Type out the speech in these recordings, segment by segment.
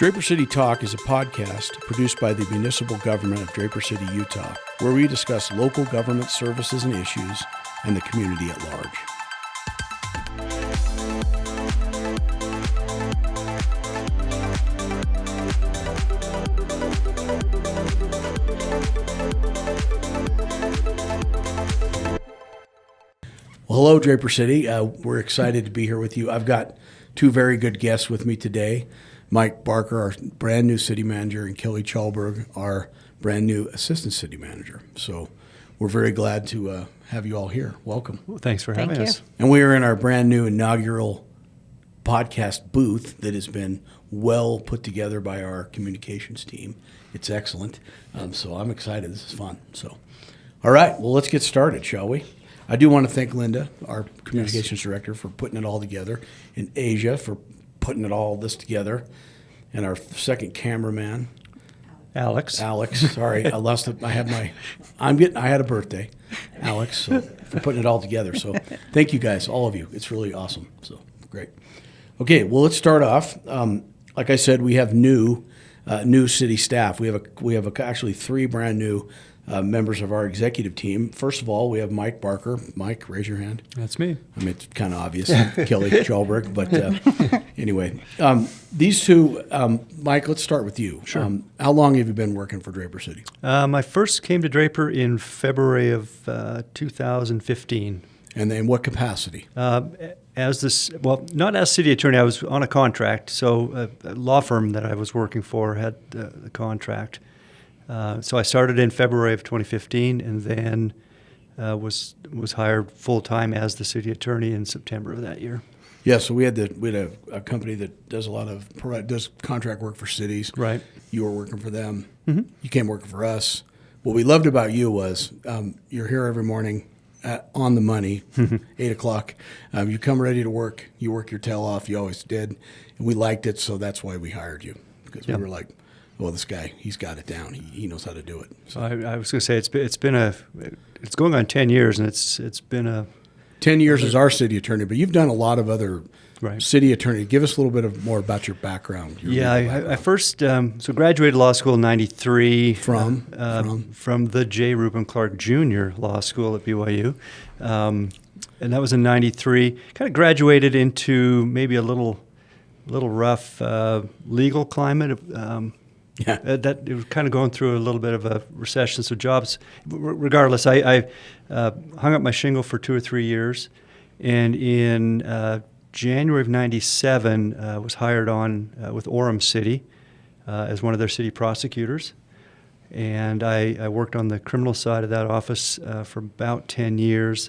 Draper City Talk is a podcast produced by the municipal government of Draper City, Utah, where we discuss local government services and issues and the community at large. Well, hello, Draper City. We're excited to be here with you. I've got two very good guests with me today. Mike Barker, our brand new city manager, and Kellie Challburg, our brand new assistant city manager. So we're very glad to have you all here. Welcome. Well, thanks for having us. And we are in our brand new inaugural podcast booth that has been well put together by our communications team. It's excellent. So I'm excited. This is fun. So, all right. Well, let's get started, shall we? I do want to thank Linda, our communications director, for putting it all together, and Asia for putting all this together, and our second cameraman, Alex. Sorry, I had a birthday, Alex, so, for putting it all together. So thank you guys, all of you. It's really awesome. So great. Okay, well, let's start off. Like I said, we have new city staff. We have actually three brand new members of our executive team. First of all, we have Mike Barker. Mike, raise your hand. That's me. I mean, it's kind of obvious, Kellie Challburg, but anyway. These two, Mike, let's start with you. Sure. How long have you been working for Draper City? I first came to Draper in February of 2015. And in what capacity? Not as city attorney. I was on a contract, so a law firm that I was working for had the contract. So I started in February of 2015, and then was hired full time as the city attorney in September of that year. Yeah, so we had a company that does does contract work for cities. Right. You were working for them. Mm-hmm. You came working for us. What we loved about you was you're here every morning on the money, 8 o'clock. You come ready to work. You work your tail off. You always did, and we liked it. So that's why we hired you, because we were like, well, this guy, he's got it down. He knows how to do it. So. I was going to say it's going on 10 years, and it's been a 10 years as our city attorney, but you've done a lot of other city attorney. Give us a little bit more about your background. I first graduated law school in '93 from the J. Reuben Clark Jr. Law School at BYU, and that was in '93. Kind of graduated into maybe a little rough legal climate. That it was kind of going through a little bit of a recession. So jobs, regardless, I hung up my shingle for 2 or 3 years, and in January of '97, was hired on with Orem City as one of their city prosecutors, and I worked on the criminal side of that office for about 10 years,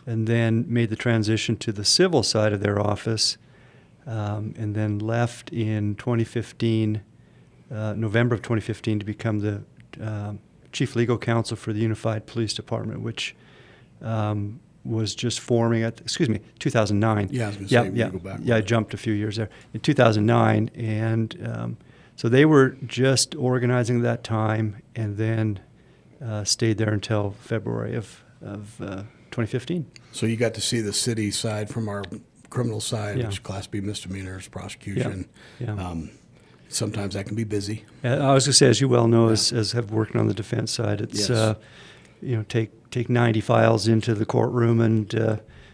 and then made the transition to the civil side of their office, and then left in 2015. November of 2015 to become the chief legal counsel for the Unified Police Department, which was just forming at 2009. Yeah, I was going to say, go back. Yeah, I jumped a few years there. In 2009, and so they were just organizing at that time, and then stayed there until February of 2015. So you got to see the city side from our criminal side, which is Class B misdemeanors, prosecution. Yeah. Sometimes that can be busy. I was going to say, as you well know, as have worked on the defense side, it's take 90 files into the courtroom and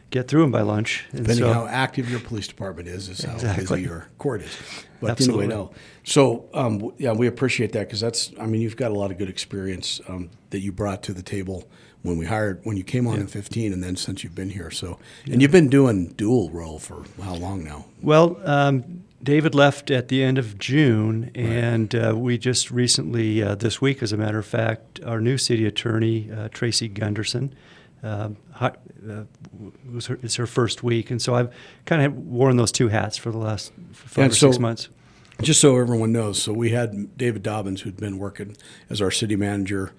get through them by lunch. And depending on how active your police department is how busy your court is. But Absolutely. Anyway, no. So we appreciate that, because you've got a lot of good experience that you brought to the table when you came on in 15, and then since you've been here. So and you've been doing dual role for how long now? Well. David left at the end of June, and we just recently, this week, as a matter of fact, our new city attorney, Tracy Gunderson, it's her first week, and so I've kind of worn those two hats for the last 5 or 6 months. Just so everyone knows, so we had David Dobbins, who'd been working as our city manager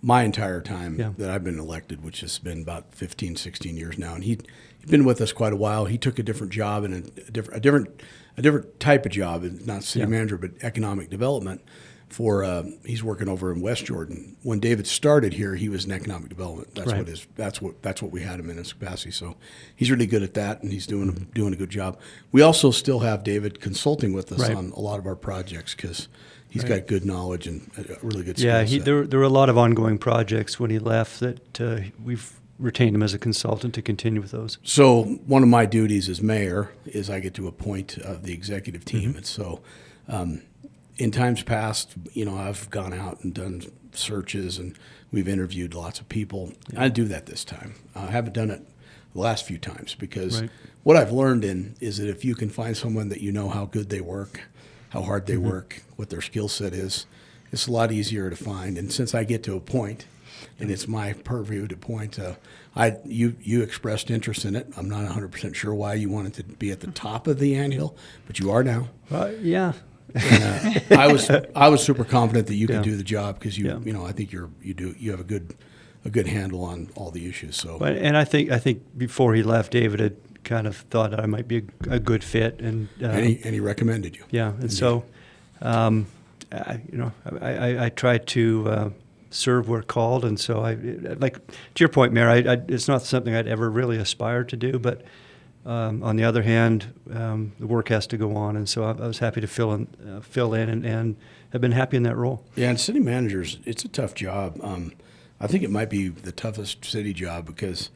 my entire time that I've been elected, which has been about 15, 16 years now, and he'd been with us quite a while. He took a different job and a different type of job, not city manager, but economic development he's working over in West Jordan. When David started here, he was in economic development. That's what we had him in his capacity. So he's really good at that, and he's doing a good job. We also still have David consulting with us on a lot of our projects because he's got good knowledge and a really good skill set. There were a lot of ongoing projects when he left that we've retained him as a consultant to continue with those. So one of my duties as mayor is I get to appoint the executive team, and so in times past, I've gone out and done searches and we've interviewed lots of people. I do that this time. I haven't done it the last few times because what I've learned is that if you can find someone that you know how good they work, how hard they work, what their skill set is, it's a lot easier to find. And since I get to appoint, and it's my purview to point, you expressed interest in it. I'm not 100% sure why you wanted to be at the top of the anthill, but you are now. Yeah. And, I was super confident that you could do the job because I think you have a good handle on all the issues. So, and I think before he left, David had kind of thought that I might be a good fit, and he recommended you. Yeah, and so, I tried to serve where called, and so to your point, Mayor, it's not something I'd ever really aspired to do, but. On the other hand, the work has to go on, and so I was happy to fill in and have been happy in that role. Yeah, and city managers, it's a tough job. I think it might be the toughest city job because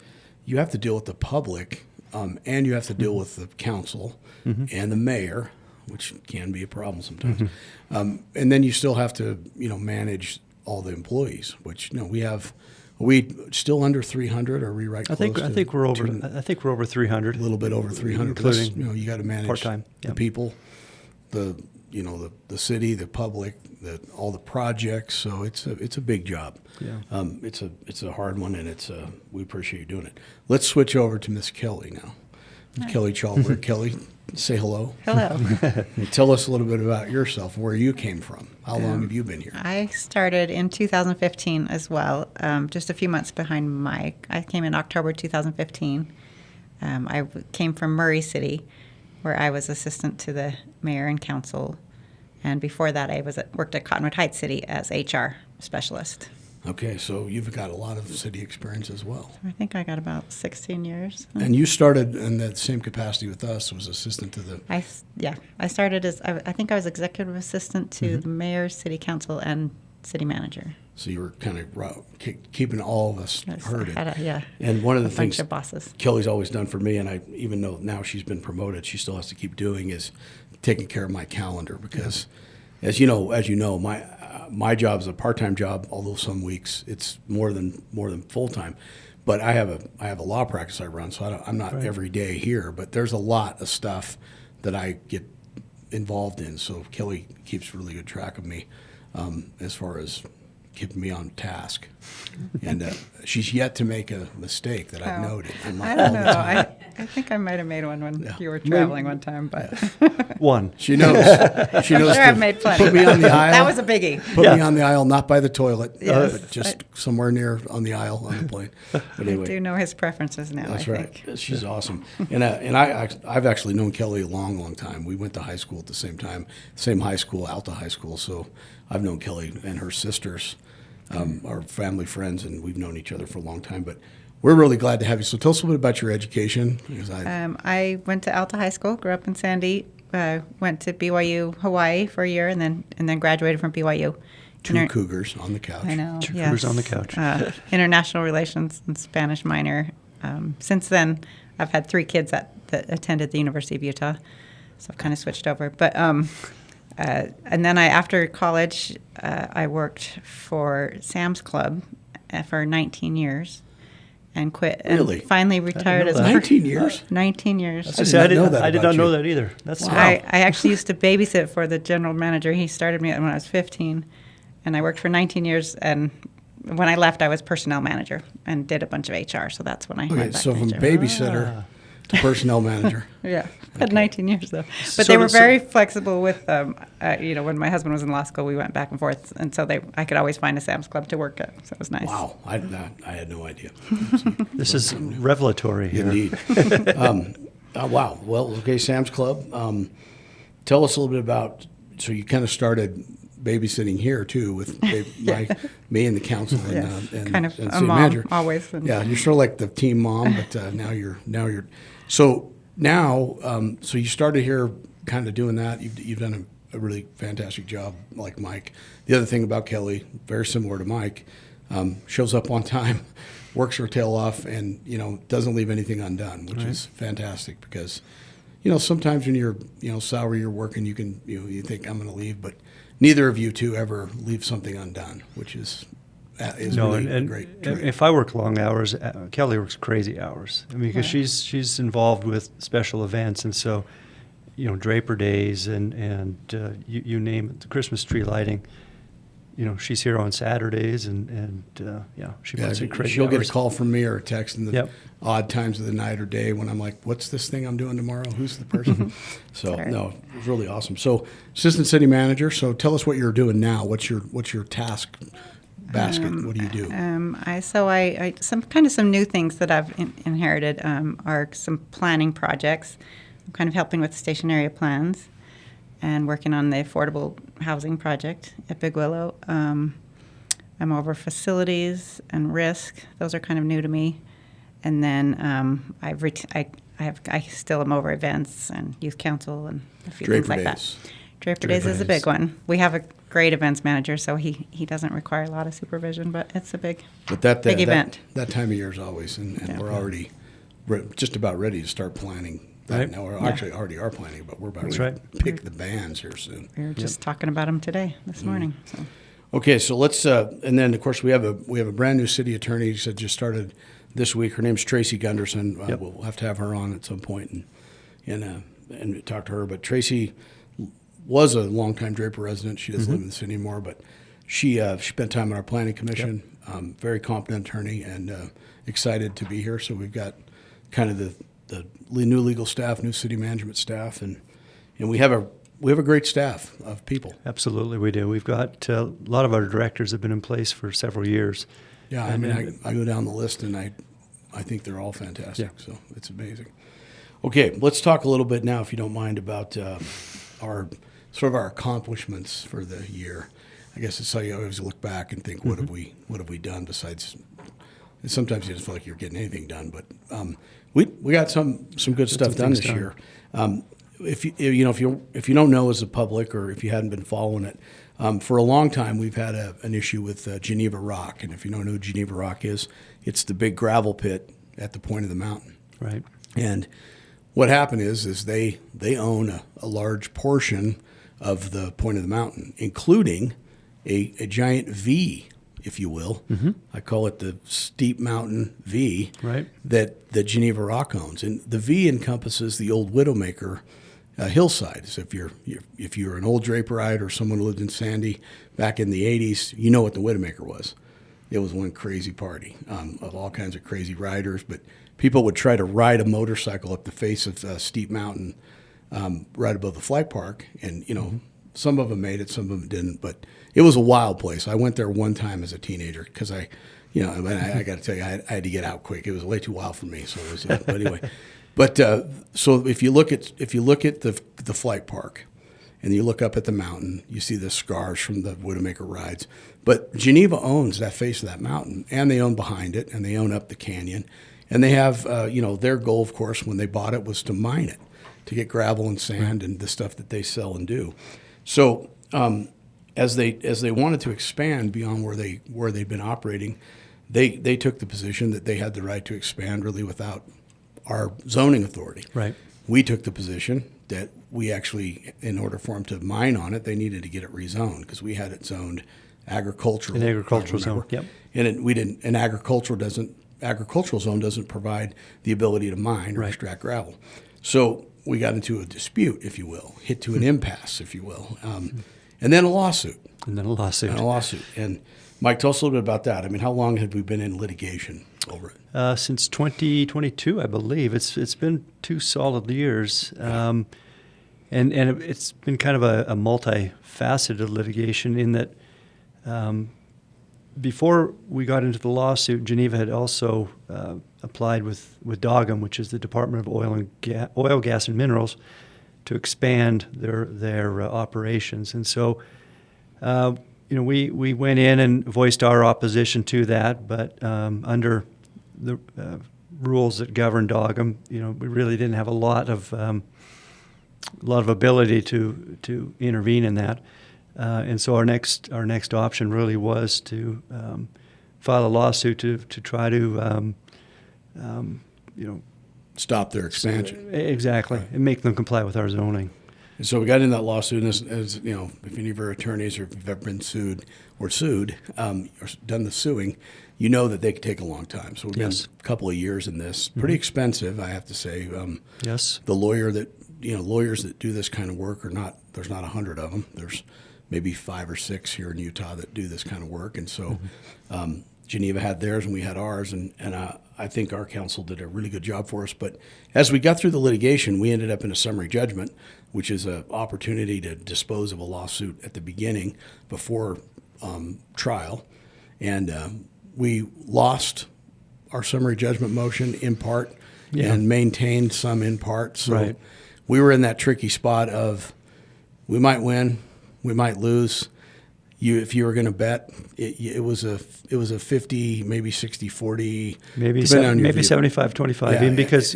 you have to deal with the public, and you have to deal with the council and the mayor, which can be a problem sometimes. And then you still have to, manage all the employees, which are we still under 300? Or are we right close? I think we're over. I think we're over 300. A little bit over 300, including you got to manage part-time. the people, the city, the public, all the projects. So it's a big job. Yeah. It's a hard one, and we appreciate you doing it. Let's switch over to Miss Kellie now. Kellie Challburg. Kellie, say hello. Hello. Tell us a little bit about yourself, where you came from. How long have you been here? I started in 2015 as well, just a few months behind Mike. I came in October 2015. I came from Murray City, where I was assistant to the mayor and council. And before that, I worked at Cottonwood Heights City as HR specialist. Okay, so you've got a lot of city experience as well. I think I got about 16 years. And you started in the same capacity with us, was assistant to the... I started as, I think I was executive assistant to the mayor, city council, and city manager. So you were kind of keeping all of us herded. And one of the things bunch of bosses. Kellie's always done for me, and even though now she's been promoted, she still has to keep doing, is taking care of my calendar because, as you know, my job is a part-time job. Although some weeks it's more than full-time, but I have a law practice I run, so I'm not every day here. But there's a lot of stuff that I get involved in. So Kellie keeps really good track of me as far as keeping me on task. And she's yet to make a mistake that I've noted. I don't know. I think I might have made one when you were traveling one time, but one. She knows. She knows. Sure, I've made plenty. Put me on the aisle. That was a biggie. Put me on the aisle, not by the toilet, Yes. but just somewhere near on the aisle on the plane. But anyway, I do know his preferences now. that's I right. think. She's awesome. And I've actually known Kellie a long time. We went to high school at the same time, same high school, Alta High School. So I've known Kellie and her sisters. Our family friends, and we've known each other for a long time. But we're really glad to have you. So tell us a little bit about your education. Because I went to Alta High School, grew up in Sandy, went to BYU, Hawaii for a year, and then graduated from BYU. Two Cougars on the couch. I know. Two Cougars on the couch. International Relations and Spanish minor. Since then, I've had 3 kids that attended the University of Utah, so I've kind of switched over. But and then after college, I worked for Sam's Club for 19 years and quit. Really? And finally retired as 19 years? 19 years. I did not know that either. That's wow. I actually used to babysit for the general manager. He started me when I was 15, and I worked for 19 years. And when I left, I was personnel manager and did a bunch of HR. So that's when I went back so to from HR. babysitter to personnel manager. Yeah, had 19 years though. But they were very flexible with, when my husband was in law school, we went back and forth, and so I could always find a Sam's Club to work at, so it was nice. Wow, I had no idea. This is revelatory here. Indeed. Wow. Well, okay, Sam's Club. Tell us a little bit about. So you kind of started babysitting here too with me and the council and, Yes. and Kind of and a city mom manager. always. Yeah, you're sort of like the team mom, but now you're. So now, so you started here, kind of doing that. You've done a really fantastic job, like Mike. The other thing about Kellie, very similar to Mike, shows up on time, works her tail off, and doesn't leave anything undone, which is fantastic because. Sometimes when you're, salary you're working, you can, you think I'm going to leave, but neither of you two ever leave something undone, which is really a great trait. If I work long hours, Kellie works crazy hours. I mean, because Right. she's involved with special events, and so, Draper Days and you name it, the Christmas tree lighting. She's here on Saturdays, and she puts in crazy she'll hours. get a call from me or a text in the Yep. odd times of the night or day when I'm like, what's this thing I'm doing tomorrow? Who's the person? So, Sorry. no, it was really awesome. So, assistant city manager, so tell us what you're doing now. What's your task basket? What do you do? I some new things that I've inherited are some planning projects. I'm kind of helping with the station area plans and working on the affordable housing project at Big Willow. I'm over facilities and risk; those are kind of new to me. And then I still am over events and youth council and a few Draper things like Days. that. Draper Days is a Days. big one. We have a great events manager, so he doesn't require a lot of supervision, but it's a big big event. That time of year is always, and Yeah. we're already just about ready to start planning that Right. now. We're Yeah. actually already are planning, but we're about That's ready right. to pick the bands here soon. We were just talking about them this morning. So. Okay, so let's, and then of course we have a brand new city attorney that just started this week. Her name's Tracy Gunderson. Yep. We'll have to have her on at some point and talk to her. But Tracy was a longtime Draper resident. She doesn't live in the city anymore, but she spent time on our planning commission. Very competent attorney and excited to be here. So we've got kind of the new legal staff, new city management staff, and we have a great staff of people. Absolutely, we do. We've got a lot of our directors have been in place for several years. Yeah, I mean, I go down the list and I think they're all fantastic. Yeah. So it's amazing. Okay, let's talk a little bit now, if you don't mind, about our accomplishments for the year. I guess it's how you always look back and think, what have we done besides? And sometimes you just feel like you're getting anything done, but we got some good stuff done this year. If you don't know as a public, or if you hadn't been following it, for a long time we've had an issue with Geneva Rock, and if you don't know who Geneva Rock is, it's the big gravel pit at the point of the mountain. Right. And what happened is they own a large portion of the point of the mountain, including a giant V, if you will. Mm-hmm. I call it the Steep Mountain V, Right. that Geneva Rock owns. And the V encompasses the old Widowmaker hillside. So if you're an old Draperite or someone who lived in Sandy back in the 80s, you know what the Widowmaker was. It was one crazy party of all kinds of crazy riders, but people would try to ride a motorcycle up the face of Steep Mountain right above the flight park, and some of them made it, some of them didn't, but it was a wild place. I went there one time as a teenager because I got to tell you, I had to get out quick. It was way too wild for me. So it was, but anyway, so if you look at the flight park, and you look up at the mountain, you see the scars from the Widowmaker rides. But Geneva owns that face of that mountain, and they own behind it, and they own up the canyon, and they have their goal, of course, when they bought it, was to mine it, to get gravel and sand and the stuff that they sell and do. So as they wanted to expand beyond where they'd been operating, they took the position that they had the right to expand really without our zoning authority. Right. We took the position that we actually, in order for them to mine on it, they needed to get it rezoned because we had it zoned agricultural. An agricultural zone. remember. Yep. And we didn't. An agricultural zone doesn't provide the ability to mine or Right. extract gravel. So we got into a dispute, if you will, hit to an impasse, if you will, and then a lawsuit. And then a lawsuit. And Mike, tell us a little bit about that. I mean, how long have we been in litigation over it? Since 2022, I believe. It's been 2 solid years. And it's been kind of a multifaceted litigation in that before we got into the lawsuit, Geneva had also applied with DOGM, which is the Department of Oil, Gas, and Minerals, to expand their operations. And so we went in and voiced our opposition to that, but under the rules that governed Dogum, we really didn't have a lot of ability to intervene in that, and so our next option really was to file a lawsuit to try to Stop their expansion. Exactly, Right. and make them comply with our zoning. And so we got in that lawsuit, and as you know, if any of your attorneys or if you've ever been sued or done the suing, you know that they can take a long time. So we've Yes. been a couple of years in this. Pretty expensive, I have to say. Yes. The lawyers that do this kind of work there's not 100 of them. There's maybe 5 or 6 here in Utah that do this kind of work. And so Geneva had theirs and we had ours. And I think our counsel did a really good job for us. But as we got through the litigation, we ended up in a summary judgment, which is an opportunity to dispose of a lawsuit at the beginning before trial. And we lost our summary judgment motion in part and maintained some in part. So we were in that tricky spot of we might win, we might lose. If you were going to bet, it was a 50, maybe 60-40. Maybe 75-25, because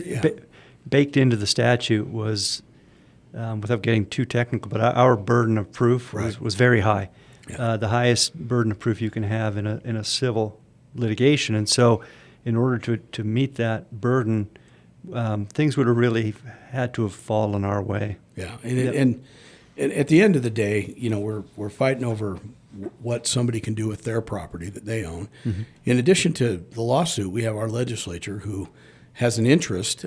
baked into the statute was, without getting too technical, but our burden of proof was very high. Yeah. The highest burden of proof you can have in a civil litigation. And so in order to meet that burden, things would have really had to have fallen our way. Yeah, and at the end of the day, we're fighting over what somebody can do with their property that they own. Mm-hmm. In addition to the lawsuit, we have our legislature who has an interest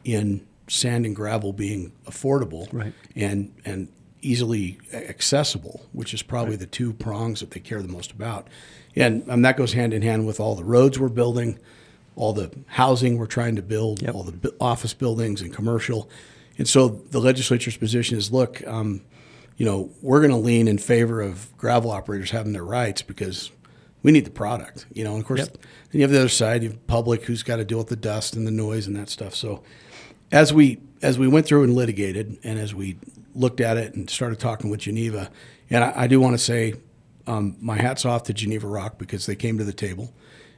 in sand and gravel being affordable and easily accessible, which is probably the two prongs that they care the most about. And that goes hand in hand with all the roads we're building, all the housing we're trying to build, all the office buildings and commercial. And so the legislature's position is, look, we're going to lean in favor of gravel operators having their rights because we need the product. And of course, then you have the other side, you have public who's got to deal with the dust and the noise and that stuff. So as we went through and litigated, and as we looked at it and started talking with Geneva, and I do want to say my hat's off to Geneva Rock because they came to the table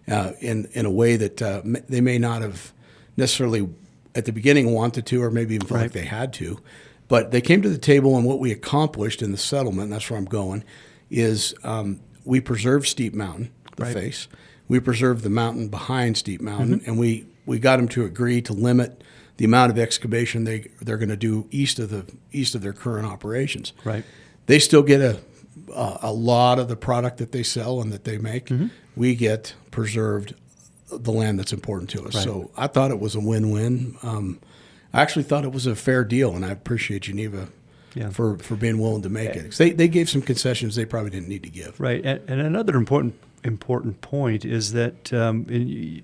in a way that they may not have necessarily at the beginning wanted to, or maybe even felt like they had to. But they came to the table, and what we accomplished in the settlement, and that's where I'm going, is we preserved Steep Mountain, the face. We preserved the mountain behind Steep Mountain, and we got them to agree to limit the amount of excavation they're going to do east of their current operations. Right. They still get a lot of the product that they sell and that they make. Mm-hmm. We get preserved the land that's important to us. Right. So I thought it was a win-win. I actually thought it was a fair deal, and I appreciate Geneva for being willing to make it. They gave some concessions they probably didn't need to give. Right, and another important point is that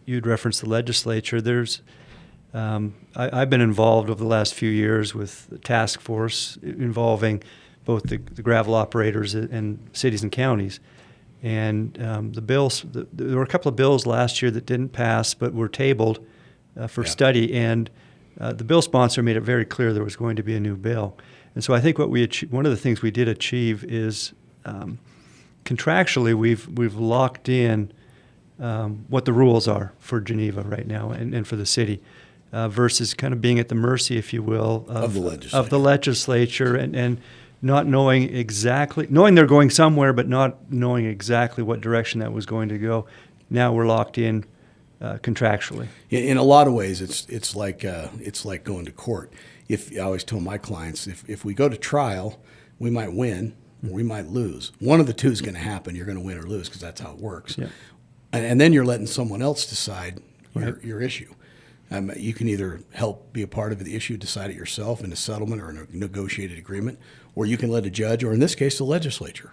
you'd referenced the legislature. There's I've been involved over the last few years with the task force involving both the gravel operators and cities and counties. And the bills, there were a couple of bills last year that didn't pass but were tabled for study, and the bill sponsor made it very clear there was going to be a new bill. And so I think one of the things we did achieve is contractually we've locked in what the rules are for Geneva right now and for the city, versus kind of being at the mercy, if you will, of the legislature and not knowing they're going somewhere, but not knowing exactly what direction that was going to go. Now we're locked in contractually. In a lot of ways, it's like going to court. I always tell my clients, if we go to trial, we might win or we might lose. One of the two is going to happen. You're going to win or lose because that's how it works. Yeah. And then you're letting someone else decide your issue. You can either help be a part of the issue, decide it yourself in a settlement or in a negotiated agreement, or you can let a judge, or in this case, the legislature,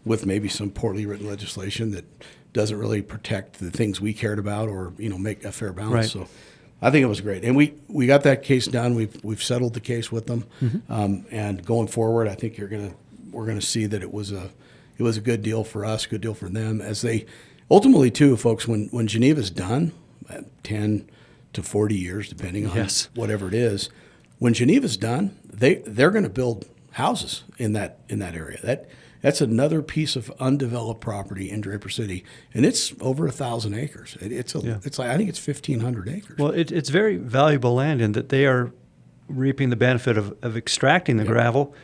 with maybe some poorly written legislation that doesn't really protect the things we cared about or make a fair balance. Right. So I think it was great, and we got that case done. We've settled the case with them, and going forward, I think we're gonna see that it was a good deal for us, good deal for them. As they ultimately too, folks, when Geneva's done, 10 to 40 years, depending on whatever it is, when Geneva's done, they're going to build houses in that area. That's another piece of undeveloped property in Draper City, and it's over 1,000 acres. It's like, I think it's 1,500 acres. Well, it's very valuable land in that they are reaping the benefit of extracting the gravel,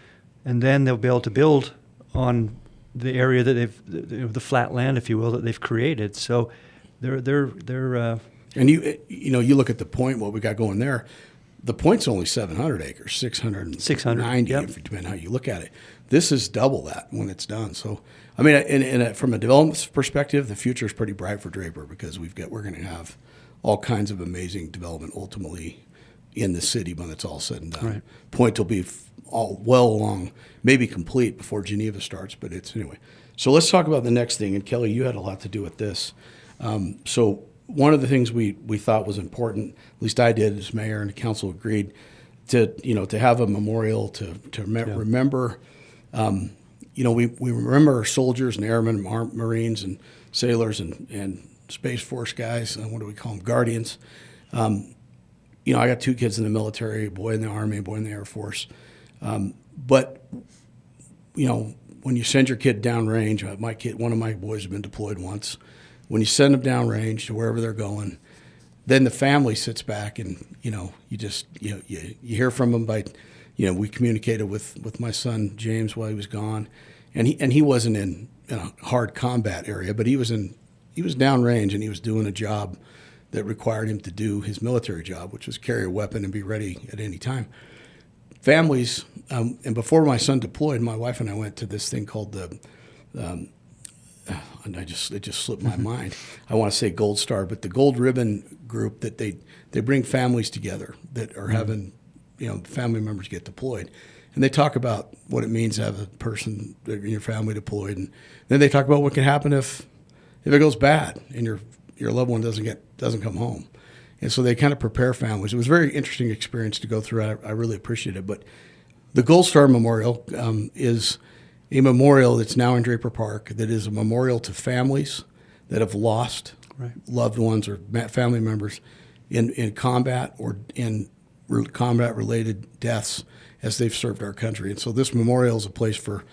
and then they'll be able to build on the area that the flat land, if you will, that they've created. So they're and you look at the point, what we got going there. The point's only 700 acres, 690, yep. if you depend on how you look at it. This is double that when it's done. So, I mean, from a development perspective, the future is pretty bright for Draper because we're going to have all kinds of amazing development ultimately in the city when it's all said and done. Right. Point will be all well along, maybe complete before Geneva starts, but it's anyway. So let's talk about the next thing. And Kellie, you had a lot to do with this. So one of the things we thought was important, at least I did as mayor, and the council agreed to have a memorial to remember. We remember our soldiers and airmen, Marines and sailors and Space Force guys. What do we call them? Guardians. I got 2 kids in the military, a boy in the Army, a boy in the Air Force. But when you send your kid downrange, one of my boys has been deployed once. When you send them downrange to wherever they're going, then the family sits back and you hear from them by, we communicated with my son James while he was gone, and he wasn't in a hard combat area, but he was downrange and he was doing a job that required him to do his military job, which was carry a weapon and be ready at any time. Families, and before my son deployed, my wife and I went to this thing called and it just slipped my mind. I want to say Gold Star, but the Gold Ribbon group that they bring families together that are having, family members get deployed. And they talk about what it means to have a person in your family deployed. And then they talk about what can happen if it goes bad and your loved one doesn't come home. And so they kind of prepare families. It was a very interesting experience to go through. I really appreciate it. But the Gold Star Memorial is a memorial that's now in Draper Park that is a memorial to families that have lost loved ones or family members in combat or in combat-related deaths as they've served our country. And so this memorial is a place for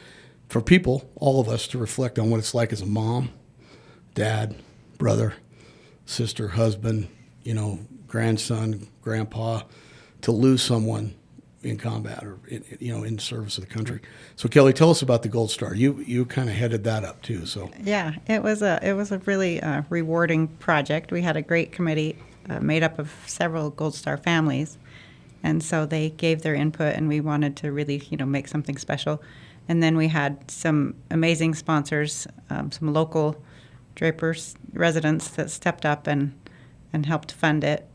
people, all of us, to reflect on what it's like as a mom, dad, brother, sister, husband, grandson, grandpa, to lose someone in combat or in service of the country. So Kellie, tell us about the Gold Star. You kind of headed that up too. So yeah, it was a really rewarding project. We had a great committee made up of several Gold Star families, and so they gave their input, and we wanted to really make something special. And then we had some amazing sponsors, some local Draper residents that stepped up and helped fund it.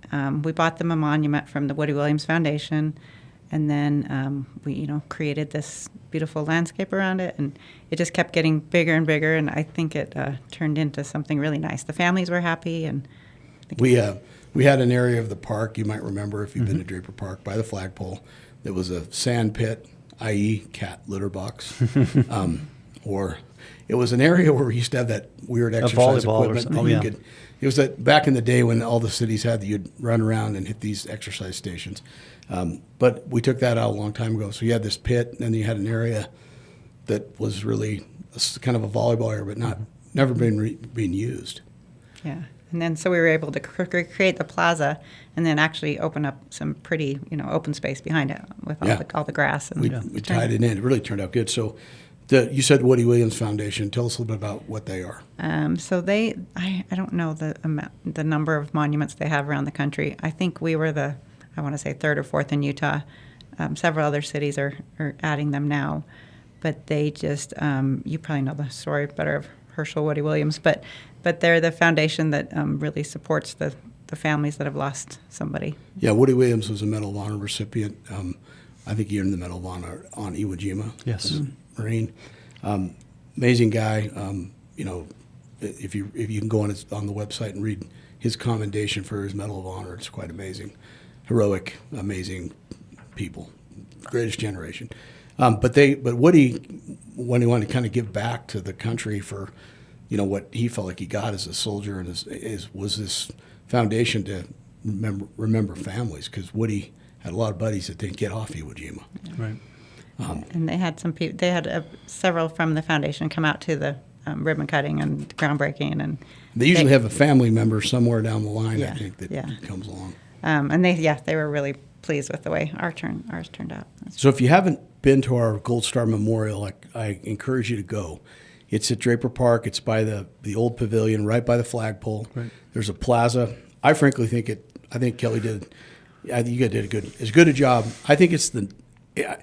We bought them a monument from the Woody Williams Foundation. And then we, created this beautiful landscape around it, and it just kept getting bigger and bigger. And I think it turned into something really nice. The families were happy, and we had an area of the park you might remember if you've been to Draper Park by the flagpole. There was a sand pit, i.e., cat litter box, or it was an area where we used to have that weird exercise equipment. It was that back in the day when all the cities had, you'd run around and hit these exercise stations. But we took that out a long time ago. So you had this pit, and then you had an area that was really kind of a volleyball area, but never been used. Yeah. And then so we were able to create the plaza and then actually open up some pretty, open space behind it with all the grass. And we tied it in. It really turned out good. So you said Woody Williams Foundation. Tell us a little bit about what they are. So I don't know the number of monuments they have around the country. I think we were I want to say 3rd or 4th in Utah. Several other cities are adding them now. But they just, you probably know the story better of Herschel Woody Williams, but they're the foundation that really supports the families that have lost somebody. Yeah, Woody Williams was a Medal of Honor recipient. I think he earned the Medal of Honor on Iwo Jima. Yes. As a Marine. Amazing guy. If you can go on the website and read his commendation for his Medal of Honor, it's quite amazing. Heroic, amazing people, greatest generation. But Woody, when he wanted to kind of give back to the country for, what he felt like he got as a soldier, and was this foundation to remember families, because Woody had a lot of buddies that didn't get off Iwo Jima. Right. And they had some people. They had several from the foundation come out to the ribbon cutting and groundbreaking, and They usually have a family member somewhere down the line, I Yeah, think, that yeah. comes along. and they were really pleased with the way ours turned out. So if you haven't been to our Gold Star Memorial, I encourage you to go. It's at Draper Park. It's by the old pavilion, right by the flagpole. Right. There's a plaza. I frankly think I think Kellie did. I think you guys did as good a job. I think it's a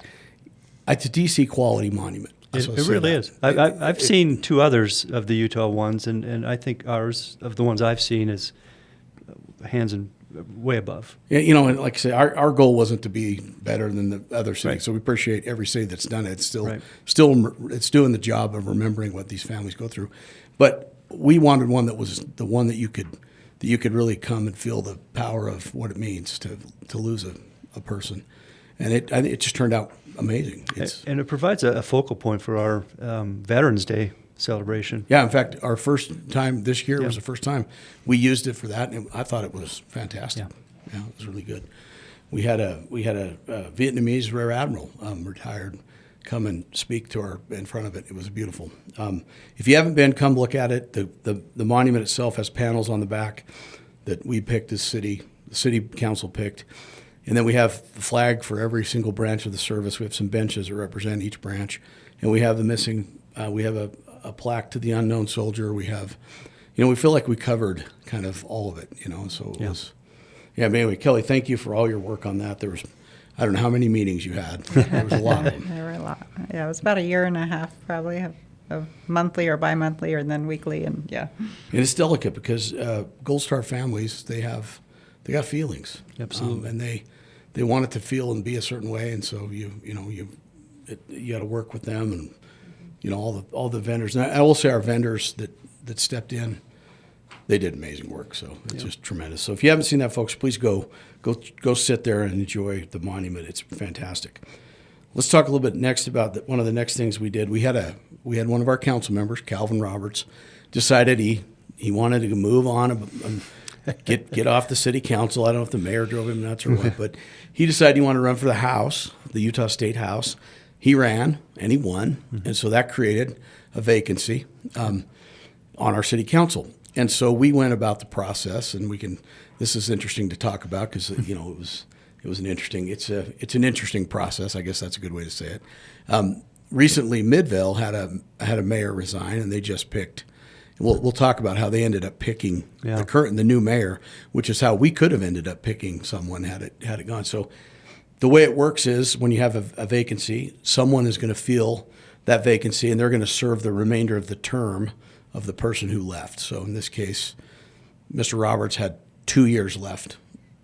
DC quality monument. It really is. I've seen two others of the Utah ones, and I think ours, of the ones I've seen, is hands and way above. Yeah, and like I say, our goal wasn't to be better than the other cities, Right. so we appreciate every city that's done it. It's still, Right. it's doing the job of remembering what these families go through. But we wanted one that was the one that you could really come and feel the power of what it means to lose a person, and it just turned out amazing. And it provides a focal point for our Veterans Day celebration. Yeah, in fact, our first time this year was Yeah. the first time we used it for that, and I thought it was fantastic. Yeah. It was really good. We had a Vietnamese rear admiral retired come and speak to in front of it. It was beautiful. If you haven't been, come look at it. The monument itself has panels on the back that we picked as the city council picked. And then we have the flag for every single branch of the service. We have some benches that represent each branch. And we have we have a plaque to the unknown soldier. We have, we feel like we covered kind of all of it, so it was, but anyway, Kellie, thank you for all your work on that. There was, I don't know how many meetings you had. There was a lot of them. There were a lot. Yeah, it was about a year and a half probably of monthly or bi-monthly or then weekly, and yeah. And it's delicate because Gold Star families, they got feelings. Absolutely. And they want it to feel and be a certain way, and so you got to work with them and all the vendors. And I will say our vendors that stepped in, they did amazing work. So it's just tremendous. So if you haven't seen that, folks, please go sit there and enjoy the monument. It's fantastic. Let's talk a little bit next about one of the next things we did. We had one of our council members, Calvin Roberts, decided he wanted to move on and get off the city council. I don't know if the mayor drove him nuts or what, but he decided he wanted to run for the House, the Utah State House. He ran and he won, and so that created a vacancy on our city council. And so we went about the process, and this is interesting to talk about because it was an interesting. It's an interesting process. I guess that's a good way to say it. Recently, Midvale had a mayor resign, and they just picked. We'll talk about how they ended up picking the new mayor, which is how we could have ended up picking someone had it gone. So the way it works is when you have a vacancy, someone is going to fill that vacancy, and they're going to serve the remainder of the term of the person who left. So in this case, Mr. Roberts had 2 years left,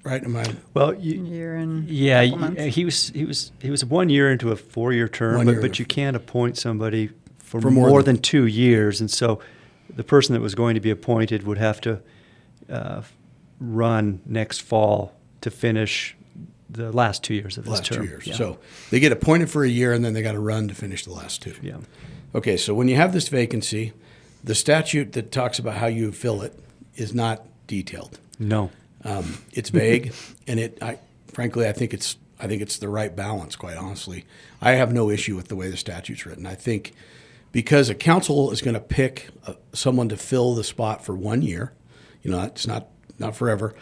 right? Am I? Well, Year and yeah, couple months. he was 1 year into a 4-year term, but you can't appoint somebody for more than 2 years, and so the person that was going to be appointed would have to run next fall to finish the last 2 years of his term. 2 years. Yeah. So they get appointed for a year, and then they got to run to finish the last 2. Yeah. Okay, so when you have this vacancy, the statute that talks about how you fill it is not detailed. No. It's vague, and frankly, I think it's the right balance. Quite honestly, I have no issue with the way the statute's written. I think because a council is going to pick someone to fill the spot for 1 year, it's not forever.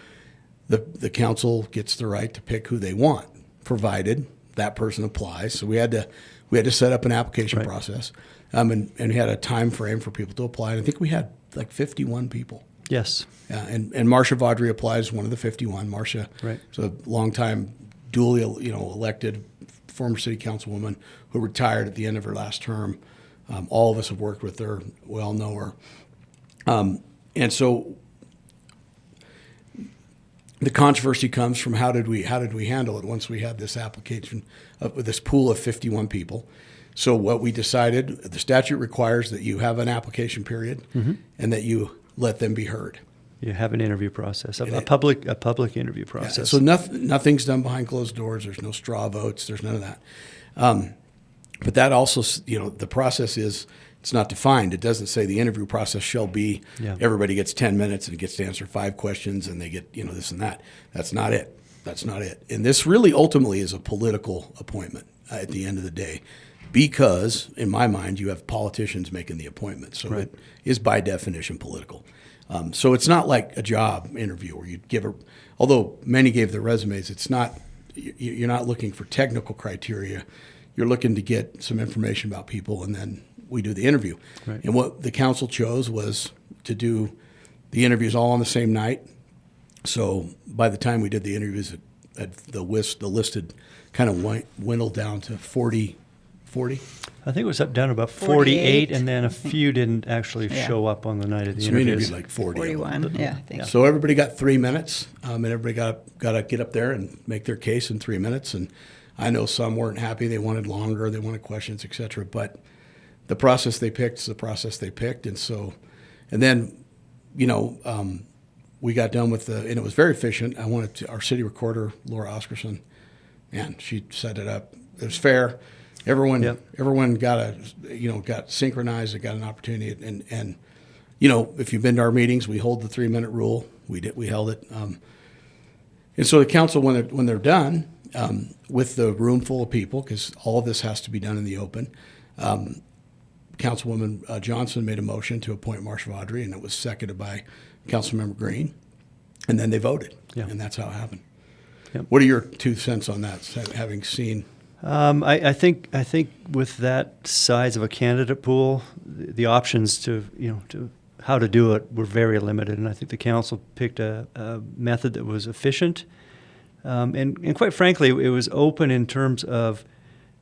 The council gets the right to pick who they want, provided that person applies. So we had to set up an application process, and we had a time frame for people to apply. And I think we had like 51 people. Yes. And Marcia Vaudry applies, one of the 51. Marcia is a longtime duly elected former city councilwoman who retired at the end of her last term. All of us have worked with her. We all know her. And so the controversy comes from how did we handle it once we had this application with this pool of 51 people. So what we decided, the statute requires that you have an application period and that you let them be heard. You have an interview process, a public interview process. Yeah, so nothing's done behind closed doors. There's no straw votes. There's none of that. But that also, the process it's not defined. It doesn't say the interview process shall be everybody gets 10 minutes and gets to answer 5 questions and they get, this and that. That's not it. That's not it. And this really ultimately is a political appointment at the end of the day, because in my mind, you have politicians making the appointment. So Right. it is by definition political. So it's not like a job interview where you although many gave their resumes, it's not, you're not looking for technical criteria. You're looking to get some information about people, and then we do the interview. Right. And what the council chose was to do the interviews all on the same night. So by the time we did the interviews, the listed kind of dwindled down to 40. I think it was up down to about 48, 48, and then a few didn't actually Yeah. show up on the night of the So we interviews. interviewed like 40. of them. 41, yeah, I think. So everybody got 3 minutes, and everybody got to get up there and make their case in 3 minutes. And I know some weren't happy; they wanted longer, they wanted questions, etc. But the process they picked is the process they picked, and so, and then, we got done with and it was very efficient. I wanted our city recorder, Laura Oscarson, man, she set it up. It was fair. Everyone, Yep. everyone got synchronized. And got an opportunity, and if you've been to our meetings, we hold the 3-minute rule. We held it, and so the council, when they're done with the room full of people, because all of this has to be done in the open. Councilwoman Johnson made a motion to appoint Marsha Vaudry, and it was seconded by Councilmember Green, and then they voted, Yeah. and that's how it happened. Yep. What are your 2 cents on that, having seen? I think with that size of a candidate pool, the options to how to do it were very limited, and I think the council picked a method that was efficient, and quite frankly, it was open in terms of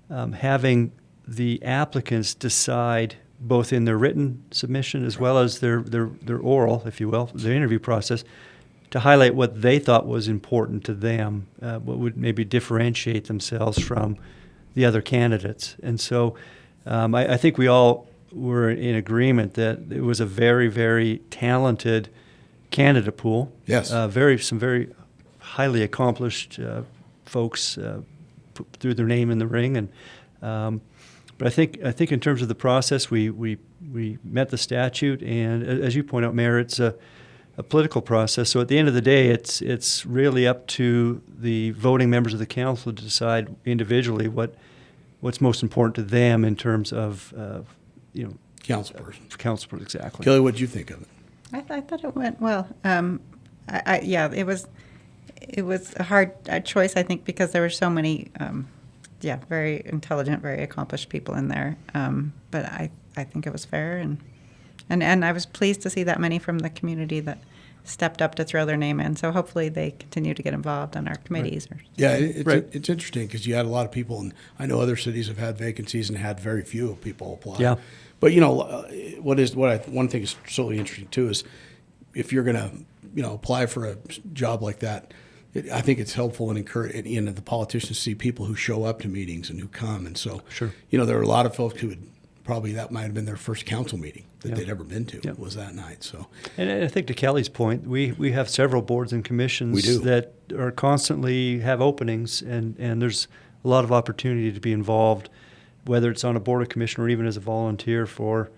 having the applicants decide both in their written submission as well as their oral, if you will, their interview process, to highlight what they thought was important to them, what would maybe differentiate themselves from the other candidates. And so I think we all were in agreement that it was a very, very talented candidate pool. Yes. Some very highly accomplished folks threw their name in the ring. And but I think in terms of the process, we met the statute, and as you point out, Mayor, it's a political process. So at the end of the day, it's really up to the voting members of the council to decide individually what's most important to them in terms of Councilperson. council. Exactly. Kellie, what did you think of it? I thought it went well. It was a hard choice, I think, because there were so many, very intelligent, very accomplished people in there. But I think it was fair, and I was pleased to see that many from the community that stepped up to throw their name in. So hopefully they continue to get involved on our committees. Right. Yeah, it's interesting because you had a lot of people, and I know other cities have had vacancies and had very few people apply. Yeah. But one thing is totally interesting too is if you're going to apply for a job like that, I think it's helpful and encouraging the politicians see people who show up to meetings and who come, and so Sure. There are a lot of folks who would probably that might have been their first council meeting that Yeah. they'd ever been to Yeah. was that night. So. And I think to Kelly's point, we have several boards and commissions We do. that are constantly have openings, and there's a lot of opportunity to be involved, whether it's on a board or commission or even as a volunteer for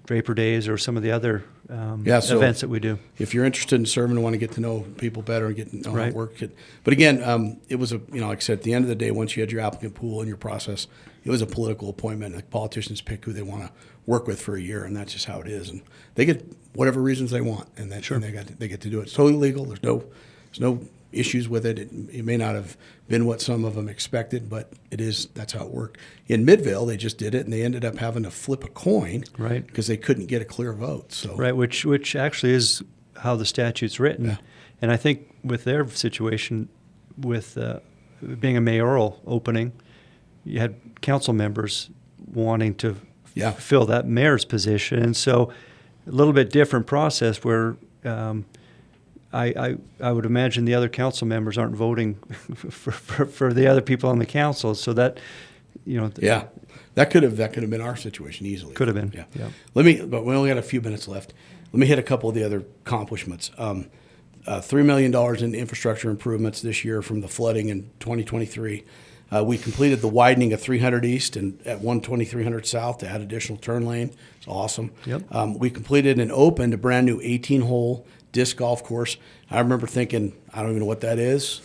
Draper Days or some of the other So events that we do. if you're interested in serving and want to get to know people better and get to know how Right. it works. But again, it was like I said, at the end of the day, once you had your applicant pool and your process, it was a political appointment. Like politicians pick who they want to work with for a year, and that's just how it is. And they get whatever reasons they want, and Sure. and they get to do it. It's totally legal. There's no issues with it. It may not have been what some of them expected, but that's how it worked. In Midvale, they just did it, and they ended up having to flip a coin, Right. because they couldn't get a clear vote. So Right, which actually is how the statute's written. Yeah. And I think with their situation, with being a mayoral opening, you had council members wanting to Yeah. fill that mayor's position. And so a little bit different process where I would imagine the other council members aren't voting for the other people on the council. So that, Yeah, that could have been our situation easily. Could have been, Yeah. yeah. But we only got a few minutes left. Let me hit a couple of the other accomplishments. $3 million in infrastructure improvements this year from the flooding in 2023. We completed the widening of 300 East and at 12300 South to add additional turn lane. It's awesome. Yep. We completed and opened a brand new 18-hole disc golf course. I remember thinking, I don't even know what that is.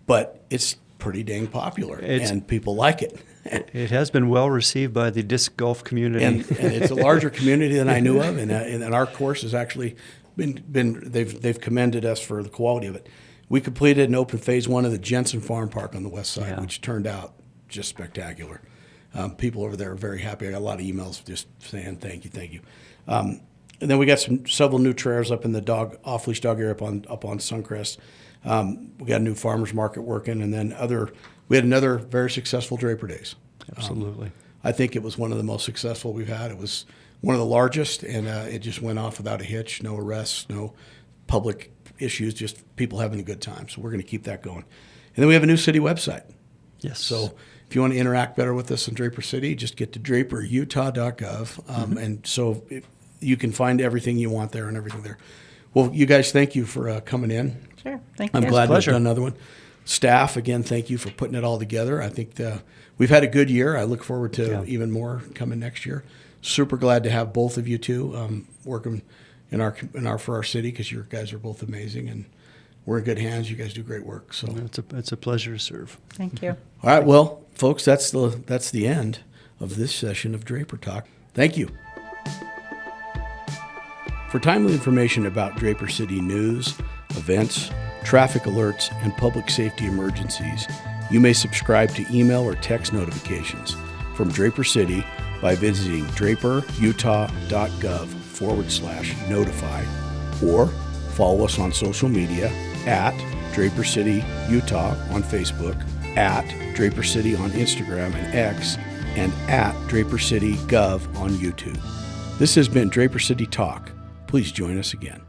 but it's pretty dang popular, It's- and people like it. It has been well received by the disc golf community. And it's a larger community than I knew of, and our course has actually been they've commended us for the quality of it. We completed and opened phase 1 of the Jensen Farm Park on the west side, Yeah. which turned out just spectacular. People over there are very happy. I got a lot of emails just saying thank you. And then we got several new trails up in the off-leash dog area up on Suncrest. We got a new farmers market working, and then we had another very successful Draper Days. Absolutely. I think it was one of the most successful we've had. It was one of the largest, and it just went off without a hitch. No arrests, no public issues, just people having a good time. So we're going to keep that going. And then we have a new city website. Yes. So if you want to interact better with us in Draper City, just get to draperutah.gov. And so you can find everything you want there and everything there. Well, you guys, thank you for coming in. Sure. Thank you. I'm glad we've pleasure. done another one. Staff, again, thank you for putting it all together. I think we've had a good year. I look forward to even more coming next year. Super glad to have both of you two working for our city, because you guys are both amazing, and we're in good hands. You guys do great work. So It's a pleasure to serve. Thank you. all right, well, folks, that's the end of this session of Draper Talk. Thank you. For timely information about Draper City news, events, traffic alerts, and public safety emergencies, you may subscribe to email or text notifications from Draper City by visiting draperutah.gov/notify, or follow us on social media at Draper City Utah on Facebook, at Draper City on Instagram and X, and at Draper City Gov on YouTube. This has been Draper City Talk. Please join us again.